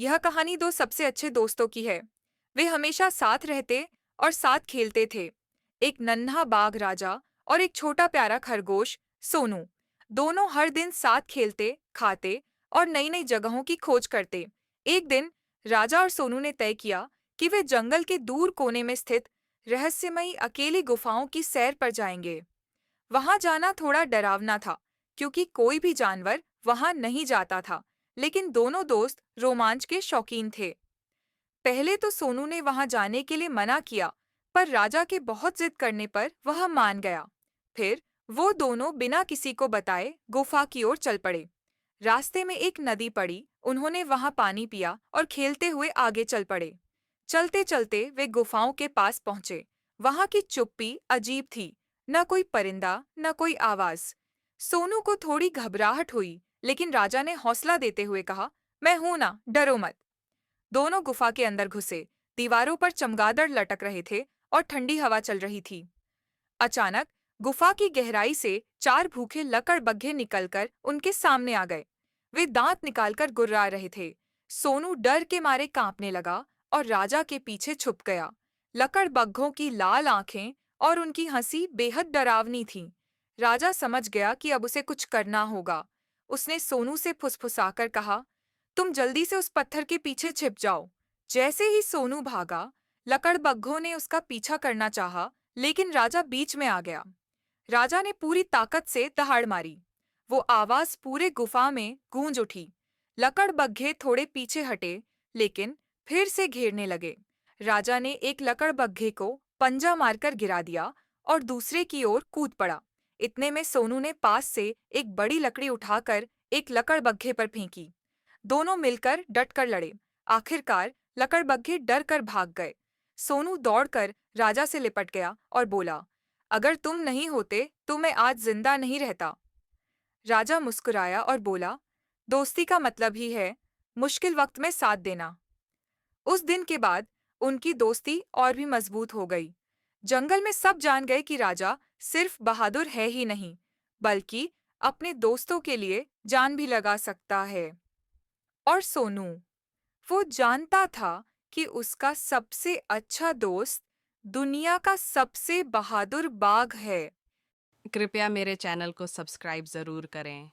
यह कहानी दो सबसे अच्छे दोस्तों की है। वे हमेशा साथ रहते और साथ खेलते थे। एक नन्हा बाघ राजा और एक छोटा प्यारा खरगोश सोनू। दोनों हर दिन साथ खेलते, खाते और नई नई जगहों की खोज करते। एक दिन राजा और सोनू ने तय किया कि वे जंगल के दूर कोने में स्थित रहस्यमयी अकेली गुफाओं की सैर पर जाएंगे। वहां जाना थोड़ा डरावना था, क्योंकि कोई भी जानवर वहां नहीं जाता था, लेकिन दोनों दोस्त रोमांच के शौकीन थे। पहले तो सोनू ने वहां जाने के लिए मना किया, पर राजा के बहुत जिद करने पर वह मान गया। फिर वो दोनों बिना किसी को बताए गुफा की ओर चल पड़े। रास्ते में एक नदी पड़ी, उन्होंने वहां पानी पिया और खेलते हुए आगे चल पड़े। चलते चलते वे गुफाओं के पास पहुंचे। वहां की चुप्पी अजीब थी, न कोई परिंदा न कोई आवाज। सोनू को थोड़ी घबराहट हुई, लेकिन राजा ने हौसला देते हुए कहा, मैं हूं ना, डरो मत। दोनों गुफा के अंदर घुसे। दीवारों पर चमगादड़ लटक रहे थे और ठंडी हवा चल रही थी। अचानक गुफा की गहराई से चार भूखे लकड़बग्घे निकलकर उनके सामने आ गए। वे दांत निकालकर गुर्रा रहे थे। सोनू डर के मारे कांपने लगा और राजा के पीछे छुप गया। लकड़बग्घों की लाल आंखें और उनकी हंसी बेहद डरावनी थी। राजा समझ गया कि अब उसे कुछ करना होगा। उसने सोनू से फुसफुसाकर कहा, तुम जल्दी से उस पत्थर के पीछे छिप जाओ। जैसे ही सोनू भागा, लकड़बग्घों ने उसका पीछा करना चाहा, लेकिन राजा बीच में आ गया। राजा ने पूरी ताकत से दहाड़ मारी। वो आवाज पूरे गुफा में गूंज उठी। लकड़बग्घे थोड़े पीछे हटे, लेकिन फिर से घेरने लगे। राजा ने एक लकड़बग्घे को पंजा मारकर गिरा दिया और दूसरे की ओर कूद पड़ा। इतने में सोनू ने पास से एक बड़ी लकड़ी उठाकर एक लकड़बग्घे पर फेंकी। दोनों मिलकर डटकर लड़े। आखिरकार लकड़बग्घे डर कर भाग गए। सोनू दौड़कर राजा से लिपट गया और बोला, अगर तुम नहीं होते तो मैं आज जिंदा नहीं रहता। राजा मुस्कुराया और बोला, दोस्ती का मतलब ही है मुश्किल वक्त में साथ देना। उस दिन के बाद उनकी दोस्ती और भी मजबूत हो गई। जंगल में सब जान गए कि राजा सिर्फ बहादुर है ही नहीं, बल्कि अपने दोस्तों के लिए जान भी लगा सकता है। और सोनू, वो जानता था कि उसका सबसे अच्छा दोस्त दुनिया का सबसे बहादुर बाघ है। कृपया मेरे चैनल को सब्सक्राइब ज़रूर करें।